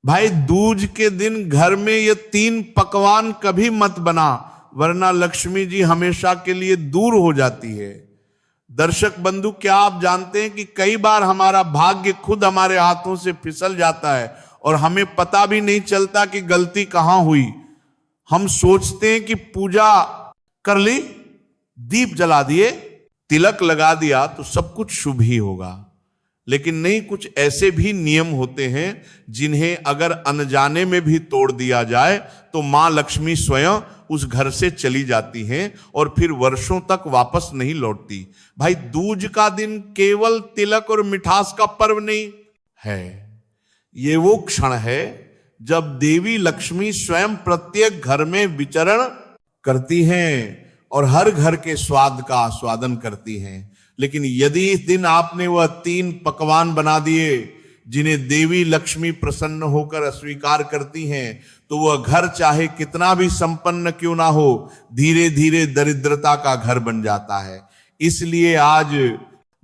भाई दूज के दिन घर में ये 3 पकवान कभी मत बना, वरना लक्ष्मी जी हमेशा के लिए दूर हो जाती है। दर्शक बंधु, क्या आप जानते हैं कि कई बार हमारा भाग्य खुद हमारे हाथों से फिसल जाता है और हमें पता भी नहीं चलता कि गलती कहां हुई। हम सोचते हैं कि पूजा कर ली, दीप जला दिए, तिलक लगा दिया तो सब कुछ शुभ ही होगा, लेकिन नहीं, कुछ ऐसे भी नियम होते हैं जिन्हें अगर अनजाने में भी तोड़ दिया जाए तो मां लक्ष्मी स्वयं उस घर से चली जाती हैं और फिर वर्षों तक वापस नहीं लौटती। भाई दूज का दिन केवल तिलक और मिठास का पर्व नहीं है, ये वो क्षण है जब देवी लक्ष्मी स्वयं प्रत्येक घर में विचरण करती हैं और हर घर के स्वाद का आस्वादन करती हैं। लेकिन यदि इस दिन आपने वह 3 पकवान बना दिए जिन्हें देवी लक्ष्मी प्रसन्न होकर अस्वीकार करती हैं, तो वह घर चाहे कितना भी संपन्न क्यों ना हो, धीरे धीरे दरिद्रता का घर बन जाता है। इसलिए आज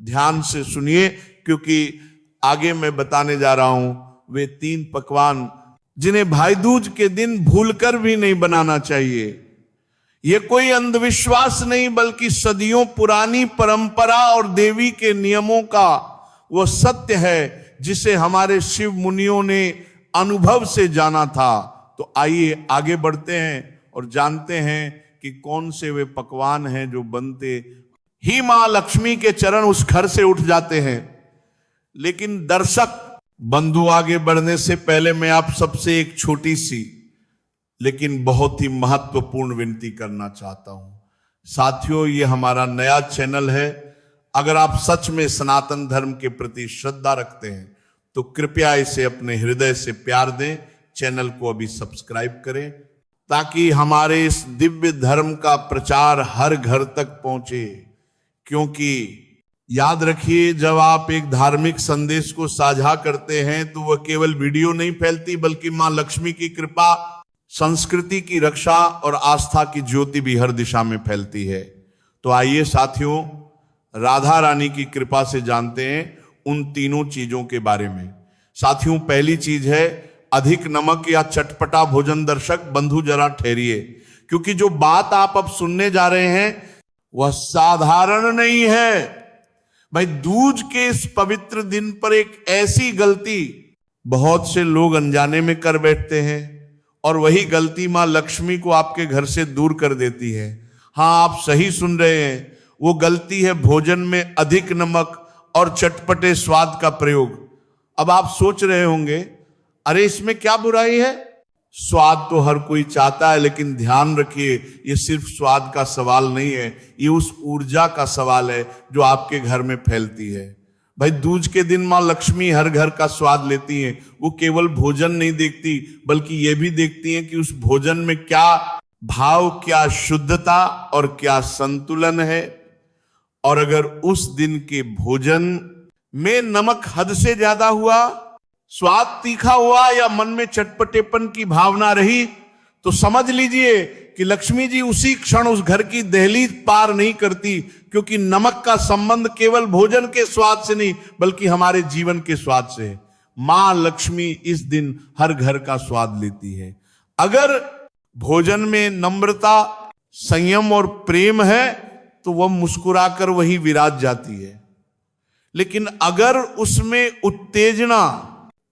ध्यान से सुनिए, क्योंकि आगे मैं बताने जा रहा हूं वे 3 पकवान जिन्हें भाई दूज के दिन भूलकर भी नहीं बनाना चाहिए। ये कोई अंधविश्वास नहीं, बल्कि सदियों पुरानी परंपरा और देवी के नियमों का वो सत्य है जिसे हमारे शिव मुनियों ने अनुभव से जाना था। तो आइए आगे बढ़ते हैं और जानते हैं कि कौन से वे पकवान हैं जो बनते ही मां लक्ष्मी के चरण उस घर से उठ जाते हैं। लेकिन दर्शक बंधु, आगे बढ़ने से पहले मैं आप सबसे एक छोटी सी लेकिन बहुत ही महत्वपूर्ण विनती करना चाहता हूं। साथियों, ये हमारा नया चैनल है। अगर आप सच में सनातन धर्म के प्रति श्रद्धा रखते हैं तो कृपया इसे अपने हृदय से प्यार दें, चैनल को अभी सब्सक्राइब करें ताकि हमारे इस दिव्य धर्म का प्रचार हर घर तक पहुंचे। क्योंकि याद रखिए, जब आप एक धार्मिक संदेश को साझा करते हैं तो वह केवल वीडियो नहीं फैलती, बल्कि मां लक्ष्मी की कृपा, संस्कृति की रक्षा और आस्था की ज्योति भी हर दिशा में फैलती है। तो आइए साथियों, राधा रानी की कृपा से जानते हैं उन तीनों चीजों के बारे में। साथियों, पहली चीज है अधिक नमक या चटपटा भोजन। दर्शक बंधु जरा ठहरिए, क्योंकि जो बात आप अब सुनने जा रहे हैं वह साधारण नहीं है। भाई दूज के इस पवित्र दिन पर एक ऐसी गलती बहुत से लोग अनजाने में कर बैठते हैं और वही गलती मां लक्ष्मी को आपके घर से दूर कर देती है। हां, आप सही सुन रहे हैं, वो गलती है भोजन में अधिक नमक और चटपटे स्वाद का प्रयोग। अब आप सोच रहे होंगे, अरे इसमें क्या बुराई है? स्वाद तो हर कोई चाहता है, लेकिन ध्यान रखिए, ये सिर्फ स्वाद का सवाल नहीं है, ये उस ऊर्जा का सवाल है जो आपके घर में फैलती है। भाई दूज के दिन मां लक्ष्मी हर घर का स्वाद लेती हैं। वो केवल भोजन नहीं देखती, बल्कि ये भी देखती हैं कि उस भोजन में क्या भाव, क्या शुद्धता और क्या संतुलन है। और अगर उस दिन के भोजन में नमक हद से ज्यादा हुआ, स्वाद तीखा हुआ या मन में चटपटेपन की भावना रही, तो समझ लीजिए कि लक्ष्मी जी उसी क्षण उस घर की दहलीज पार नहीं करती, क्योंकि नमक का संबंध केवल भोजन के स्वाद से नहीं, बल्कि हमारे जीवन के स्वाद से है। मां लक्ष्मी इस दिन हर घर का स्वाद लेती है। अगर भोजन में नम्रता, संयम और प्रेम है तो वह मुस्कुराकर वही विराज जाती है। लेकिन अगर उसमें उत्तेजना,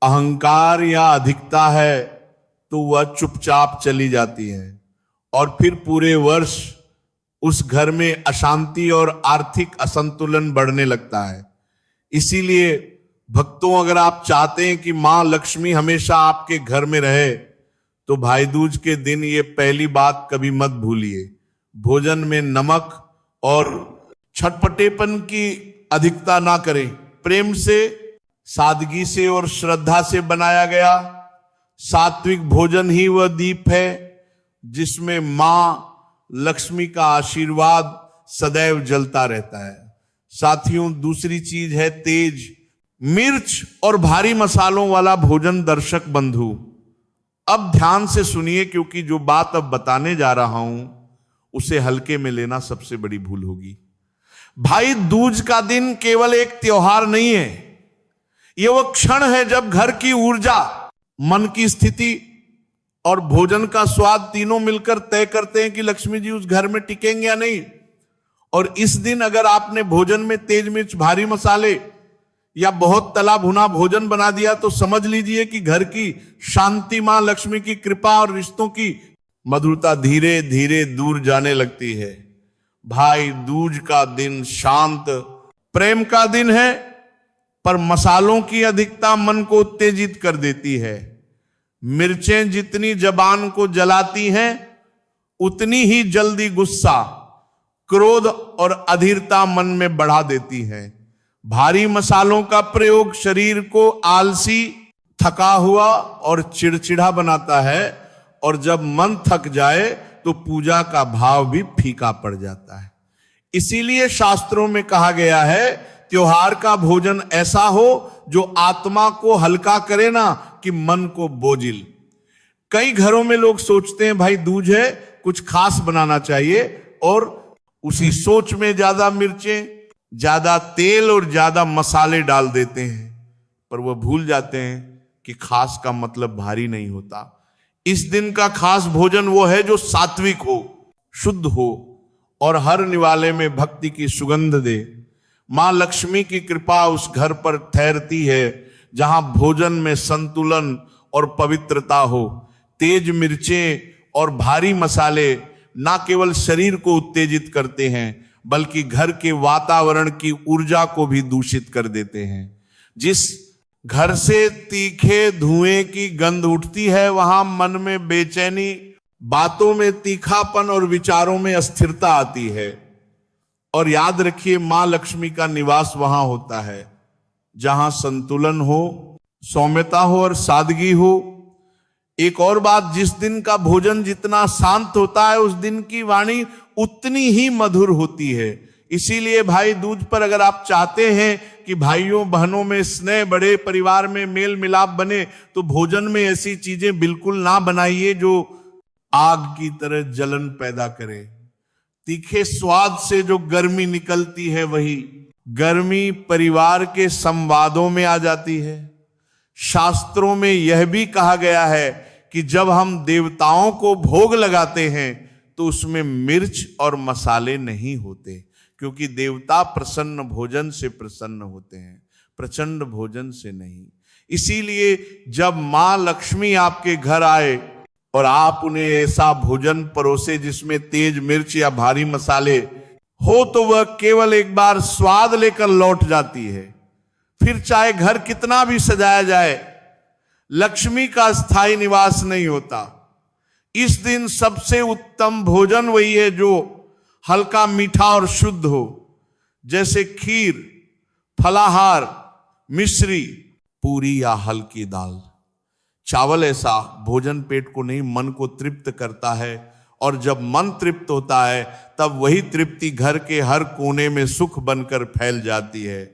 अहंकार या अधिकता है तो वह चुपचाप चली जाती है और फिर पूरे वर्ष उस घर में अशांति और आर्थिक असंतुलन बढ़ने लगता है। इसीलिए भक्तों, अगर आप चाहते हैं कि मां लक्ष्मी हमेशा आपके घर में रहे तो भाई दूज के दिन ये पहली बात कभी मत भूलिए, भोजन में नमक और छटपटेपन की अधिकता ना करें। प्रेम से, सादगी से और श्रद्धा से बनाया गया सात्विक भोजन ही वह दीप है जिसमें मां लक्ष्मी का आशीर्वाद सदैव जलता रहता है। साथियों, दूसरी चीज है तेज, मिर्च और भारी मसालों वाला भोजन। दर्शक बंधु, अब ध्यान से सुनिए, क्योंकि जो बात अब बताने जा रहा हूं उसे हल्के में लेना सबसे बड़ी भूल होगी। भाई दूज का दिन केवल एक त्योहार नहीं है, यह वो क्षण है जब घर की ऊर्जा, मन की स्थिति और भोजन का स्वाद तीनों मिलकर तय करते हैं कि लक्ष्मी जी उस घर में टिकेंगे या नहीं। और इस दिन अगर आपने भोजन में तेज मिर्च, भारी मसाले या बहुत तला भुना भोजन बना दिया तो समझ लीजिए कि घर की शांति, मां लक्ष्मी की कृपा और रिश्तों की मधुरता धीरे धीरे दूर जाने लगती है। भाई दूज का दिन शांत प्रेम का दिन है, पर मसालों की अधिकता मन को उत्तेजित कर देती है। मिर्चें जितनी जबान को जलाती हैं, उतनी ही जल्दी गुस्सा, क्रोध और अधीरता मन में बढ़ा देती है। भारी मसालों का प्रयोग शरीर को आलसी, थका हुआ और चिड़चिड़ा बनाता है, और जब मन थक जाए तो पूजा का भाव भी फीका पड़ जाता है। इसीलिए शास्त्रों में कहा गया है, त्योहार का भोजन ऐसा हो जो आत्मा को हल्का करे ना कि मन को बोझिल। कई घरों में लोग सोचते हैं भाई दूज है, कुछ खास बनाना चाहिए, और उसी सोच में ज्यादा मिर्चें, ज्यादा तेल और ज्यादा मसाले डाल देते हैं, पर वह भूल जाते हैं कि खास का मतलब भारी नहीं होता। इस दिन का खास भोजन वो है जो सात्विक हो, शुद्ध हो और हर निवाले में भक्ति की सुगंध दे। मां लक्ष्मी की कृपा उस घर पर ठहरती है जहां भोजन में संतुलन और पवित्रता हो। तेज मिर्चें और भारी मसाले ना केवल शरीर को उत्तेजित करते हैं, बल्कि घर के वातावरण की ऊर्जा को भी दूषित कर देते हैं। जिस घर से तीखे धुएं की गंध उठती है, वहां मन में बेचैनी, बातों में तीखापन और विचारों में अस्थिरता आती है। और याद रखिए, मां लक्ष्मी का निवास वहां होता है जहां संतुलन हो, सौम्यता हो और सादगी हो। एक और बात, जिस दिन का भोजन जितना शांत होता है, उस दिन की वाणी उतनी ही मधुर होती है। इसीलिए भाई दूज पर अगर आप चाहते हैं कि भाइयों बहनों में स्नेह बढ़े, परिवार में मेल मिलाप बने, तो भोजन में ऐसी चीजें बिल्कुल ना बनाइए जो आग की तरह जलन पैदा करे। तीखे स्वाद से जो गर्मी निकलती है, वही गर्मी परिवार के संवादों में आ जाती है। शास्त्रों में यह भी कहा गया है कि जब हम देवताओं को भोग लगाते हैं तो उसमें मिर्च और मसाले नहीं होते, क्योंकि देवता प्रसन्न भोजन से प्रसन्न होते हैं, प्रचंड भोजन से नहीं। इसीलिए जब मां लक्ष्मी आपके घर आए और आप उन्हें ऐसा भोजन परोसे जिसमें तेज मिर्च या भारी मसाले हो, तो वह केवल एक बार स्वाद लेकर लौट जाती है। फिर चाहे घर कितना भी सजाया जाए, लक्ष्मी का स्थायी निवास नहीं होता। इस दिन सबसे उत्तम भोजन वही है जो हल्का, मीठा और शुद्ध हो, जैसे खीर, फलाहार, मिश्री, पूरी या हल्की दाल। चावल ऐसा भोजन पेट को नहीं, मन को तृप्त करता है, और जब मन तृप्त होता है तब वही तृप्ति घर के हर कोने में सुख बनकर फैल जाती है।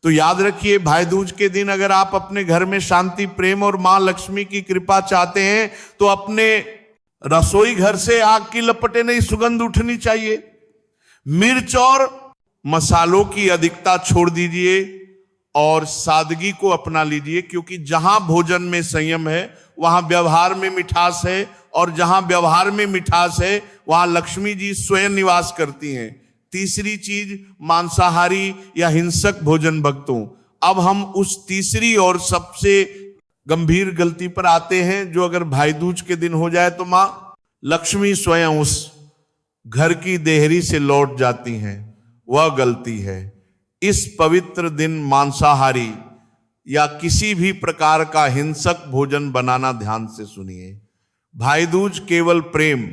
तो याद रखिए, भाई दूज के दिन अगर आप अपने घर में शांति, प्रेम और मां लक्ष्मी की कृपा चाहते हैं, तो अपने रसोई घर से आग की लपटें नहीं, सुगंध उठनी चाहिए। मिर्च और मसालों की अधिकता छोड़ दीजिए और सादगी को अपना लीजिए, क्योंकि जहां भोजन में संयम है वहां व्यवहार में मिठास है, और जहां व्यवहार में मिठास है वहां लक्ष्मी जी स्वयं निवास करती हैं। तीसरी चीज, मांसाहारी या हिंसक भोजन भक्तों, अब हम उस तीसरी और सबसे गंभीर गलती पर आते हैं, जो अगर भाई दूज के दिन हो जाए तो मां लक्ष्मी स्वयं उस घर की देहरी से लौट जाती हैं। वह गलती है। इस पवित्र दिन मांसाहारी या किसी भी प्रकार का हिंसक भोजन बनाना ध्यान से सुनिए। भाई दूज केवल प्रेम,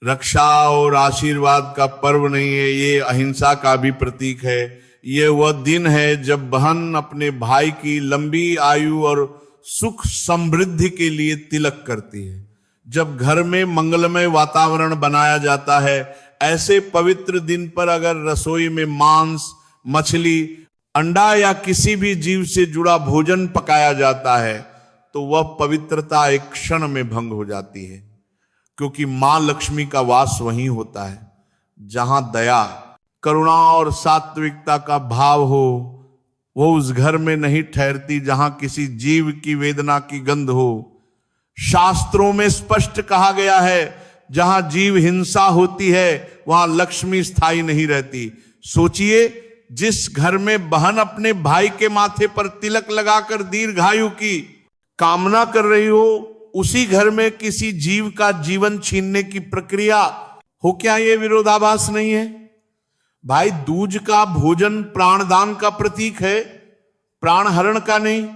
रक्षा और आशीर्वाद का पर्व नहीं है, ये अहिंसा का भी प्रतीक है। ये वह दिन है जब बहन अपने भाई की लंबी आयु और सुख समृद्धि के लिए तिलक करती है, जब घर में मंगलमय वातावरण बनाया जाता है। ऐसे पवित्र दिन पर अगर रसोई में मांस, मछली, अंडा या किसी भी जीव से जुड़ा भोजन पकाया जाता है, तो वह पवित्रता एक क्षण में भंग हो जाती है, क्योंकि मां लक्ष्मी का वास वहीं होता है जहां दया, करुणा और सात्विकता का भाव हो। वो उस घर में नहीं ठहरती जहां किसी जीव की वेदना की गंध हो। शास्त्रों में स्पष्ट कहा गया है, जहां जीव हिंसा होती है वहां लक्ष्मी स्थायी नहीं रहती। सोचिए, जिस घर में बहन अपने भाई के माथे पर तिलक लगाकर दीर्घायु की कामना कर रही हो, उसी घर में किसी जीव का जीवन छीनने की प्रक्रिया हो, क्या यह विरोधाभास नहीं है? भाई, दूज का भोजन प्राणदान का प्रतीक है, प्राण हरण का नहीं।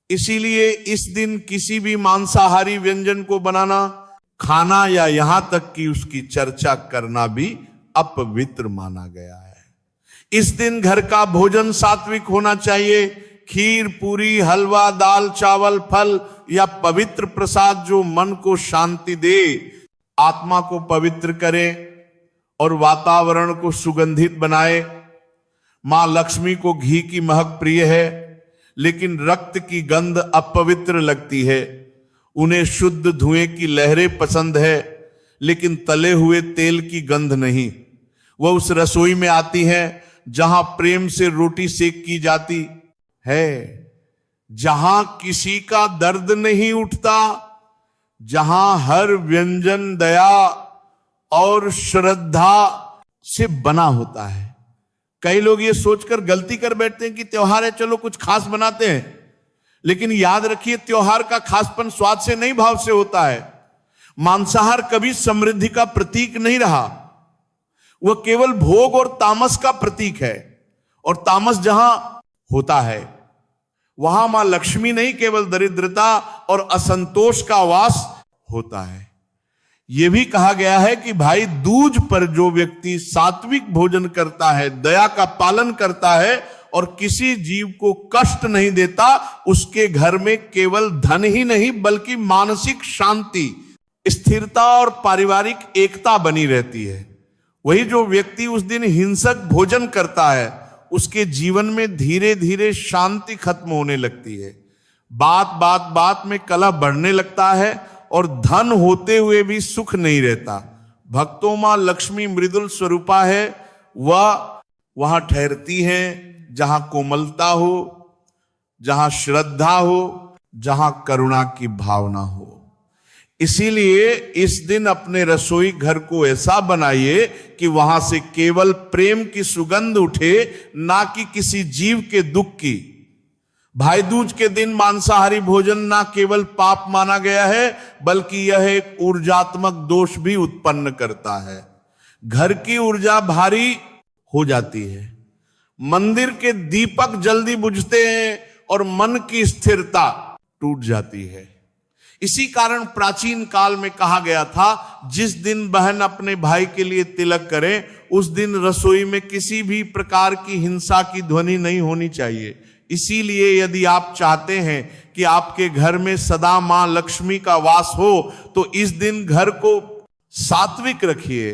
इसीलिए इस दिन किसी भी मांसाहारी व्यंजन को बनाना, खाना या यहां तक कि उसकी चर्चा करना भी अपवित्र माना गया है। इस दिन घर का भोजन सात्विक होना चाहिए। खीर, पूरी, हलवा, दाल, चावल, फल या पवित्र प्रसाद जो मन को शांति दे, आत्मा को पवित्र करे और वातावरण को सुगंधित बनाए। मां लक्ष्मी को घी की महक प्रिय है, लेकिन रक्त की गंध अपवित्र लगती है। उन्हें शुद्ध धुएं की लहरें पसंद है, लेकिन तले हुए तेल की गंध नहीं। वह उस रसोई में आती है जहां प्रेम से रोटी सेक की जाती है, जहां किसी का दर्द नहीं उठता, जहां हर व्यंजन दया और श्रद्धा से बना होता है। कई लोग ये सोचकर गलती कर बैठते हैं कि त्योहार है, चलो कुछ खास बनाते हैं। लेकिन याद रखिए, त्योहार का खासपन स्वाद से नहीं, भाव से होता है। मांसाहार कभी समृद्धि का प्रतीक नहीं रहा, वह केवल भोग और तामस का प्रतीक है। और तामस जहां होता है वहां मां लक्ष्मी नहीं, केवल दरिद्रता और असंतोष का वास होता है। यह भी कहा गया है कि भाई, दूज पर जो व्यक्ति सात्विक भोजन करता है, दया का पालन करता है और किसी जीव को कष्ट नहीं देता, उसके घर में केवल धन ही नहीं बल्कि मानसिक शांति, स्थिरता और पारिवारिक एकता बनी रहती है। वही जो व्यक्ति उस दिन हिंसक भोजन करता है, उसके जीवन में धीरे धीरे शांति खत्म होने लगती है। बात में कलह बढ़ने लगता है और धन होते हुए भी सुख नहीं रहता। भक्तों मां लक्ष्मी मृदुल स्वरूपा है, वह वहां ठहरती है जहां कोमलता हो, जहां श्रद्धा हो, जहां करुणा की भावना हो। इसीलिए इस दिन अपने रसोई घर को ऐसा बनाइए कि वहां से केवल प्रेम की सुगंध उठे, ना कि किसी जीव के दुख की। भाई दूज के दिन मांसाहारी भोजन ना केवल पाप माना गया है, बल्कि यह एक ऊर्जात्मक दोष भी उत्पन्न करता है। घर की ऊर्जा भारी हो जाती है, मंदिर के दीपक जल्दी बुझते हैं और मन की स्थिरता टूट जाती है। इसी कारण प्राचीन काल में कहा गया था, जिस दिन बहन अपने भाई के लिए तिलक करे, उस दिन रसोई में किसी भी प्रकार की हिंसा की ध्वनि नहीं होनी चाहिए। इसीलिए यदि आप चाहते हैं कि आपके घर में सदा मां लक्ष्मी का वास हो, तो इस दिन घर को सात्विक रखिए,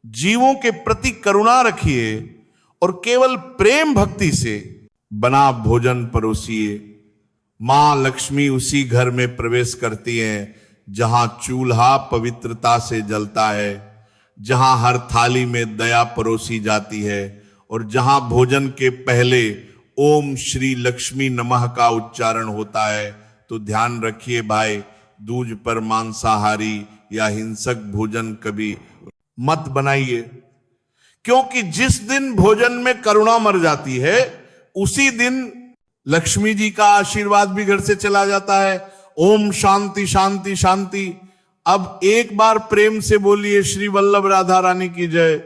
जीवों के प्रति करुणा रखिए और केवल प्रेम भक्ति से बना भोजन परोसिए। मां लक्ष्मी उसी घर में प्रवेश करती हैं जहां चूल्हा पवित्रता से जलता है, जहां हर थाली में दया परोसी जाती है और जहां भोजन के पहले ओम श्री लक्ष्मी नमः का उच्चारण होता है। तो ध्यान रखिए भाई, दूज पर मांसाहारी या हिंसक भोजन कभी मत बनाइए, क्योंकि जिस दिन भोजन में करुणा मर जाती है, उसी दिन लक्ष्मी जी का आशीर्वाद भी घर से चला जाता है। ओम शांति शांति शांति। अब एक बार प्रेम से बोलिए, श्री वल्लभ राधा रानी की जय।